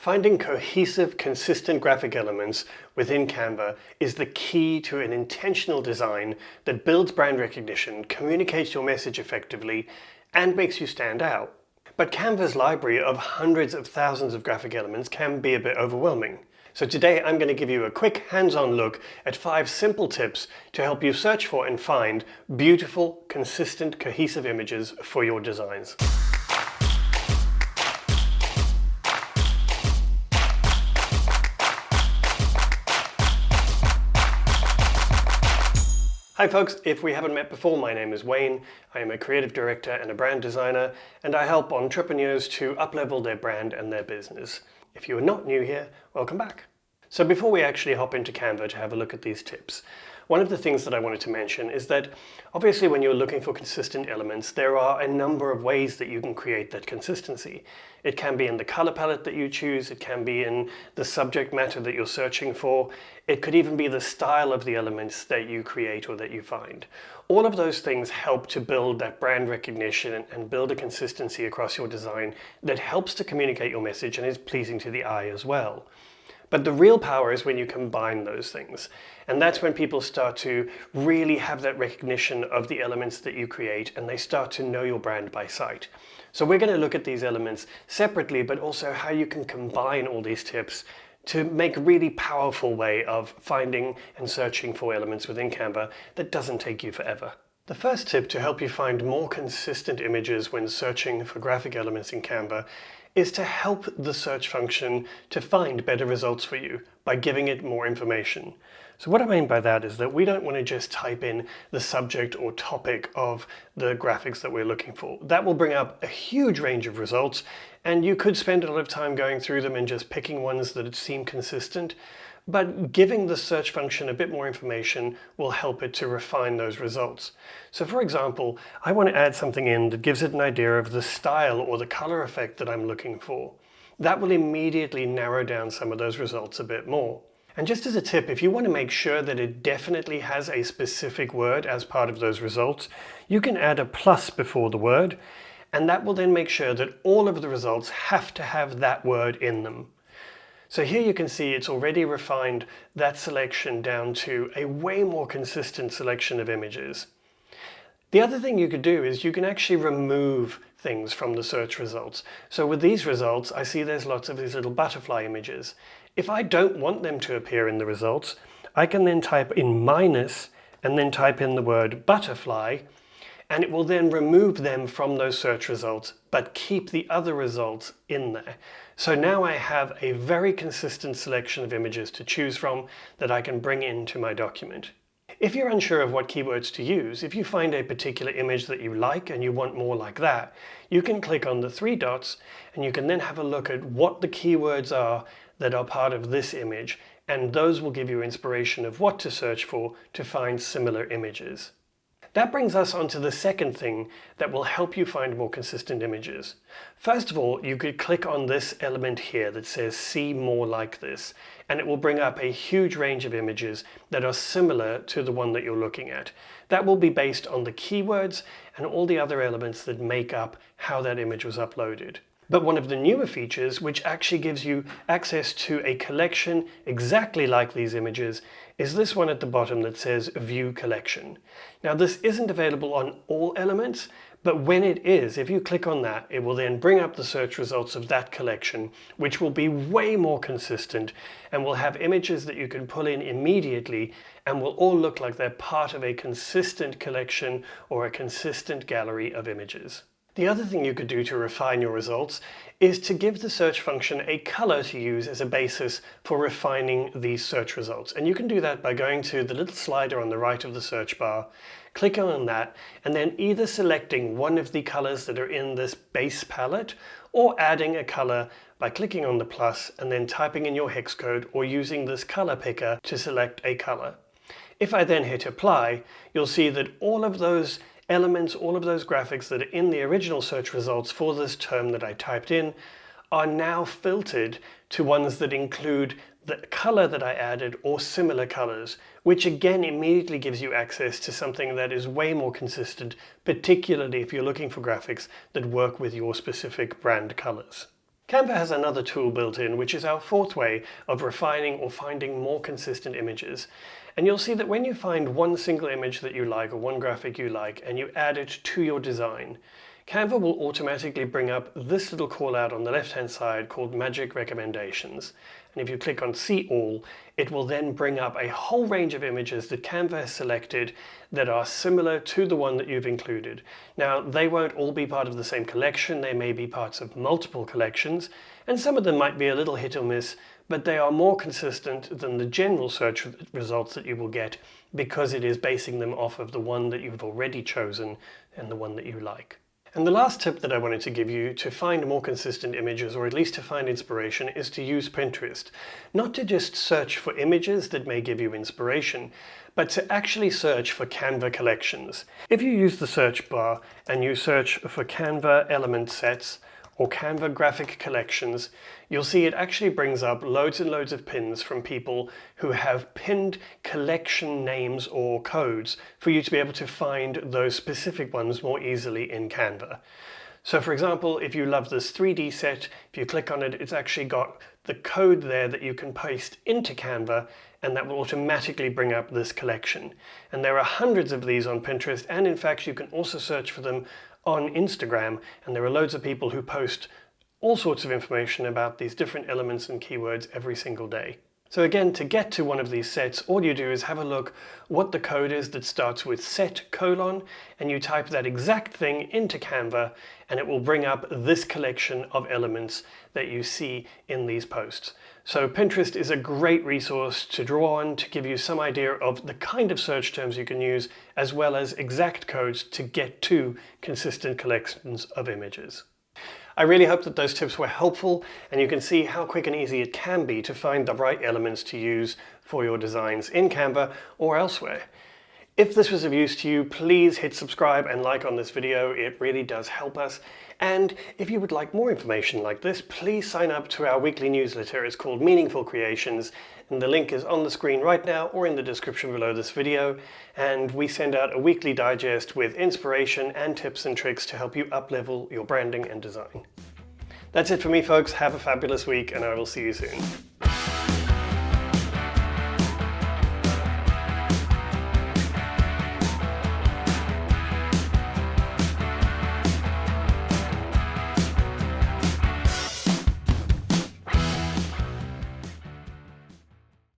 Finding cohesive, consistent graphic elements within Canva is the key to an intentional design that builds brand recognition, communicates your message effectively, and makes you stand out. But Canva's library of hundreds of thousands of graphic elements can be a bit overwhelming. So today I'm going to give you a quick hands-on look at 5 simple tips to help you search for and find beautiful, consistent, cohesive images for your designs. Hi folks, if we haven't met before, my name is Wayne. I am a creative director and a brand designer, and I help entrepreneurs to uplevel their brand and their business. If you are not new here, welcome back. So before we actually hop into Canva to have a look at these tips, one of the things that I wanted to mention is that obviously when you're looking for consistent elements, there are a number of ways that you can create that consistency. It can be in the color palette that you choose, it can be in the subject matter that you're searching for, it could even be the style of the elements that you create or that you find. All of those things help to build that brand recognition and build a consistency across your design that helps to communicate your message and is pleasing to the eye as well. But the real power is when you combine those things. And that's when people start to really have that recognition of the elements that you create and they start to know your brand by sight. So we're going to look at these elements separately, but also how you can combine all these tips to make a really powerful way of finding and searching for elements within Canva that doesn't take you forever. The first tip to help you find more consistent images when searching for graphic elements in Canva is to help the search function to find better results for you by giving it more information. So what I mean by that is that we don't want to just type in the subject or topic of the graphics that we're looking for. That will bring up a huge range of results, and you could spend a lot of time going through them and just picking ones that seem consistent. But giving the search function a bit more information will help it to refine those results. So for example, I want to add something in that gives it an idea of the style or the color effect that I'm looking for. That will immediately narrow down some of those results a bit more. And just as a tip, if you want to make sure that it definitely has a specific word as part of those results, you can add a plus before the word, and that will then make sure that all of the results have to have that word in them. So here you can see it's already refined that selection down to a way more consistent selection of images. The other thing you could do is you can actually remove things from the search results. So with these results, I see there's lots of these little butterfly images. If I don't want them to appear in the results, I can then type in minus and then type in the word butterfly, and it will then remove them from those search results, but keep the other results in there. So now I have a very consistent selection of images to choose from that I can bring into my document. If you're unsure of what keywords to use, if you find a particular image that you like and you want more like that, you can click on the 3 dots and you can then have a look at what the keywords are that are part of this image, and those will give you inspiration of what to search for to find similar images. That brings us on to the second thing that will help you find more consistent images. First of all, you could click on this element here that says see more like this, and it will bring up a huge range of images that are similar to the one that you're looking at. That will be based on the keywords and all the other elements that make up how that image was uploaded. But one of the newer features, which actually gives you access to a collection exactly like these images, is this one at the bottom that says View Collection. Now this isn't available on all elements, but when it is, if you click on that, it will then bring up the search results of that collection, which will be way more consistent and will have images that you can pull in immediately and will all look like they're part of a consistent collection or a consistent gallery of images. The other thing you could do to refine your results is to give the search function a color to use as a basis for refining these search results. And you can do that by going to the little slider on the right of the search bar, clicking on that, and then either selecting one of the colors that are in this base palette or adding a color by clicking on the plus and then typing in your hex code or using this color picker to select a color. If I then hit apply, you'll see that all of those elements, all of those graphics that are in the original search results for this term that I typed in are now filtered to ones that include the color that I added or similar colors, which again immediately gives you access to something that is way more consistent, particularly if you're looking for graphics that work with your specific brand colors. Canva has another tool built in, which is our fourth way of refining or finding more consistent images. And you'll see that when you find one single image that you like or one graphic you like and you add it to your design, Canva will automatically bring up this little call out on the left-hand side called Magic Recommendations. And if you click on See All, it will then bring up a whole range of images that Canva has selected that are similar to the one that you've included. Now, they won't all be part of the same collection. They may be parts of multiple collections, and some of them might be a little hit or miss, but they are more consistent than the general search results that you will get because it is basing them off of the one that you've already chosen and the one that you like. And the last tip that I wanted to give you to find more consistent images, or at least to find inspiration, is to use Pinterest. Not to just search for images that may give you inspiration, but to actually search for Canva collections. If you use the search bar and you search for Canva element sets or Canva graphic collections, you'll see it actually brings up loads and loads of pins from people who have pinned collection names or codes for you to be able to find those specific ones more easily in Canva. So for example, if you love this 3D set, if you click on it, it's actually got the code there that you can paste into Canva, and that will automatically bring up this collection. And there are hundreds of these on Pinterest, and in fact you can also search for them on Instagram, and there are loads of people who post all sorts of information about these different elements and keywords every single day. So again, to get to one of these sets, all you do is have a look what the code is that starts with set : and you type that exact thing into Canva, and it will bring up this collection of elements that you see in these posts. So Pinterest is a great resource to draw on to give you some idea of the kind of search terms you can use, as well as exact codes to get to consistent collections of images. I really hope that those tips were helpful, and you can see how quick and easy it can be to find the right elements to use for your designs in Canva or elsewhere. If this was of use to you, please hit subscribe and like on this video. It really does help us. And if you would like more information like this, please sign up to our weekly newsletter. It's called Meaningful Creations, and the link is on the screen right now or in the description below this video. And we send out a weekly digest with inspiration and tips and tricks to help you up-level your branding and design. That's it for me, folks. Have a fabulous week, and I will see you soon.